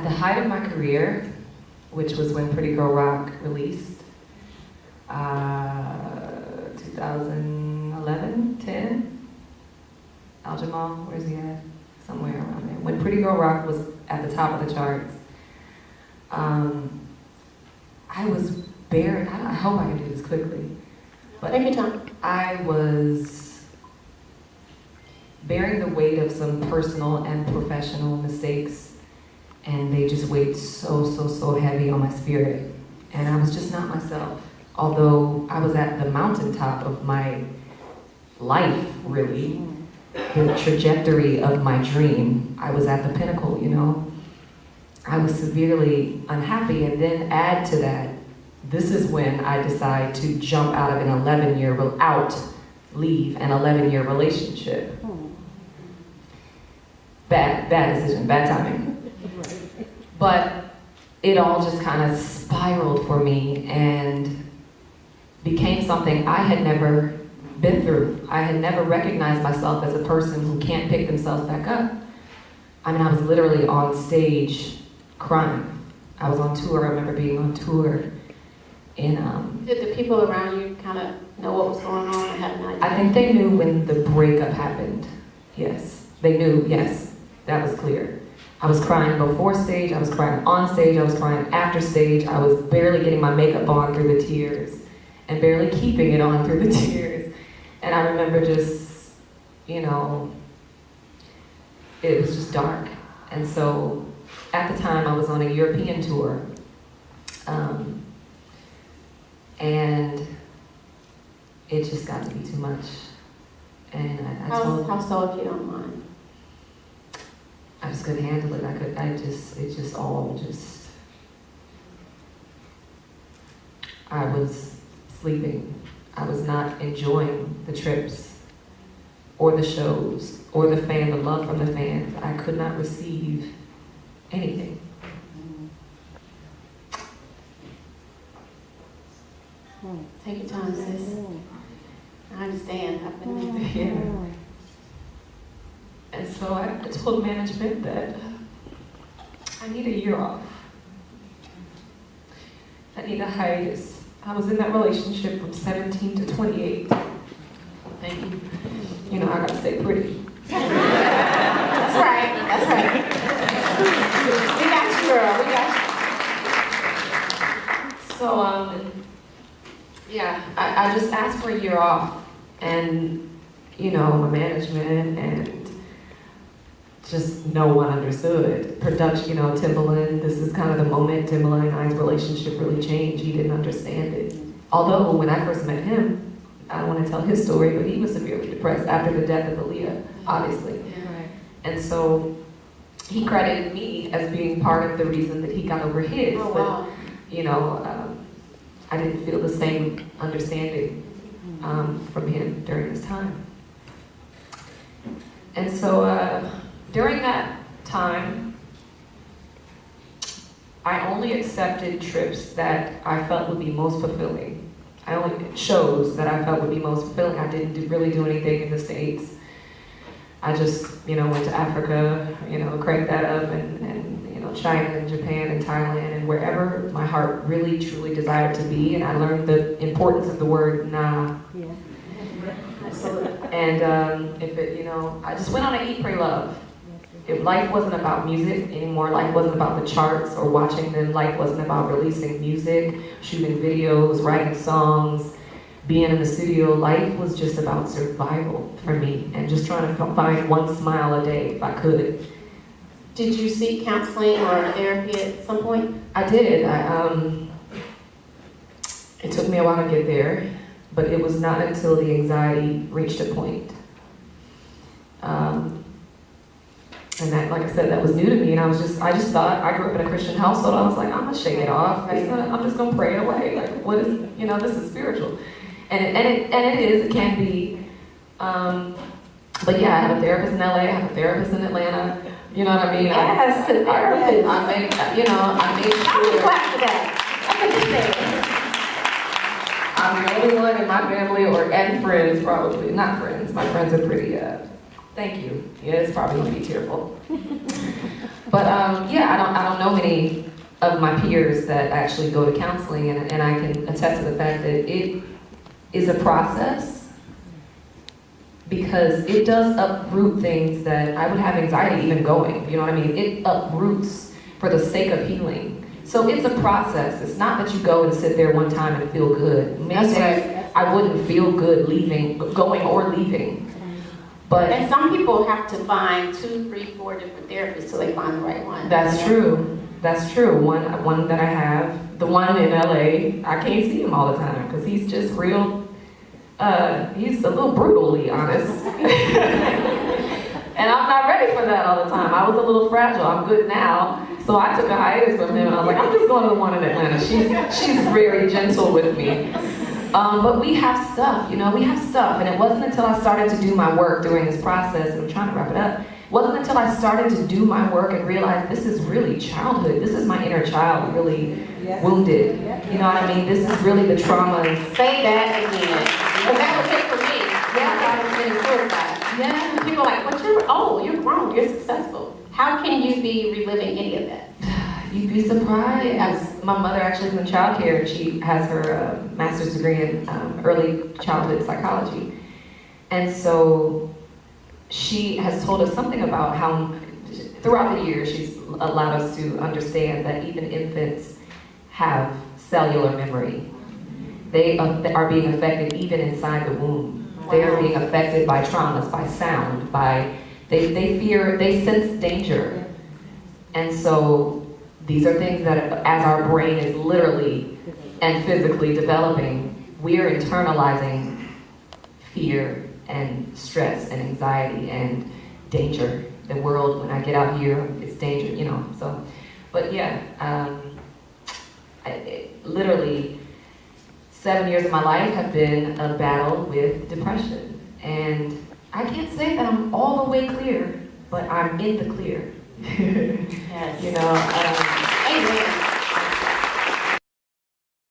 At the height of my career, which was when Pretty Girl Rock released, 2011, 10. Al Jamal, where's he at? Somewhere around there. When Pretty Girl Rock was at the top of the charts, I was buried. I hope I can do this quickly. But take your time. I was bearing the weight of some personal and professional mistakes, and they just weighed so heavy on my spirit. And I was just not myself. Although I was at the mountaintop of my life, really, the trajectory of my dream, I was at the pinnacle, you know. I was severely unhappy, and then add to that, this is when I decide to jump out of an 11-year relationship. Bad decision, bad timing. But it all just kind of spiraled for me and became something I had never been through. I had never recognized myself as a person who can't pick themselves back up. I mean, I was literally on stage crying. I was on tour. I remember being on tour. And did the people around you kind of know what was going on or had an idea? I think they knew when the breakup happened. Yes, they knew. Yes, that was clear. I was crying before stage. I was crying on stage. I was crying after stage. I was barely getting my makeup on through the tears, and barely keeping it on through the tears. And I remember just, you know, it was just dark. And so at the time I was on a European tour. And it just got to be too much. And I told how so, if you don't mind? I just couldn't handle it. I was sleeping. I was not enjoying the trips or the shows or the love from the fans. I could not receive anything. Take your time, sis. I understand. I've been there. Yeah. And so I told management that I need a year off. I need a hiatus. I was in that relationship from 17 to 28. Thank you. You know, I gotta stay pretty. That's right. That's right. We got you, girl. We got you. So, yeah, I just asked for a year off, and, you know, my management and just no one understood. Production, you know, Timbaland, this is kind of the moment Timbaland and I's relationship really changed. He didn't understand it. Although, when I first met him, I don't want to tell his story, but he was severely depressed after the death of Aaliyah, obviously. Yeah, right. And so, he credited me as being part of the reason that he got over his. Oh, wow. But, you know, I didn't feel the same understanding from him during this time. And so during that time, I only accepted trips that I felt would be most fulfilling. Shows that I felt would be most fulfilling. I didn't really do anything in the States. I just, you know, went to Africa, you know, cranked that up, and you know, China and Japan and Thailand and wherever my heart really truly desired to be. And I learned the importance of the word nah. Yeah. Absolutely. And if it, you know, I just went on a eat, pray, love. If life wasn't about music anymore, life wasn't about the charts or watching them, life wasn't about releasing music, shooting videos, writing songs, being in the studio, life was just about survival for me and just trying to find one smile a day if I could. Did you seek counseling or therapy at some point? I did. It took me a while to get there, but it was not until the anxiety reached a point. And that, like I said, that was new to me, and I just thought, I grew up in a Christian household, I was like, I'm gonna shake it off, I'm just gonna pray it away, like, what is, you know, this is spiritual. And it is, it can be, but yeah, I have a therapist in LA, I have a therapist in Atlanta, you know what I mean? Yes, a therapist. I made sure. I'm glad for that. I'm I'm the only one in my family, and friends probably, not friends, my friends are pretty, Thank you. Yeah, it's probably gonna be tearful. But yeah, I don't know many of my peers that actually go to counseling, and I can attest to the fact that it is a process, because it does uproot things that I would have anxiety even going, you know what I mean? It uproots for the sake of healing. So it's a process. It's not that you go and sit there one time and feel good. Many days I wouldn't feel good going or leaving. But and some people have to find 2, 3, 4 different therapists till they find the right one. That's true. That's true. One that I have, the one in LA, I can't see him all the time because he's just real, he's a little brutally honest. And I'm not ready for that all the time. I was a little fragile. I'm good now. So I took a hiatus from him and I was like, I'm just going to the one in Atlanta. She's very gentle with me. But we have stuff, you know, we have stuff. And it wasn't until I started to do my work during this process, and I'm trying to wrap it up, it wasn't until I started to do my work and realized this is really childhood. This is my inner child really wounded. You know what I mean? This is really the traumas. Say that again. Because that was it for me. Yeah, I was getting suicide. Yeah, people are like, you're grown, you're successful. How can you be reliving any of that? You'd be surprised. My mother actually is in childcare, and she has her master's degree in early childhood psychology. And so she has told us something about how throughout the years she's allowed us to understand that even infants have cellular memory. They are being affected even inside the womb. They are being affected by traumas, by sound, they sense danger. And so these are things that, as our brain is literally and physically developing, we are internalizing fear and stress and anxiety and danger. The world, when I get out here, it's danger, you know. So, but yeah, literally 7 years of my life have been a battle with depression. And I can't say that I'm all the way clear, but I'm in the clear. Yes. You know, amen.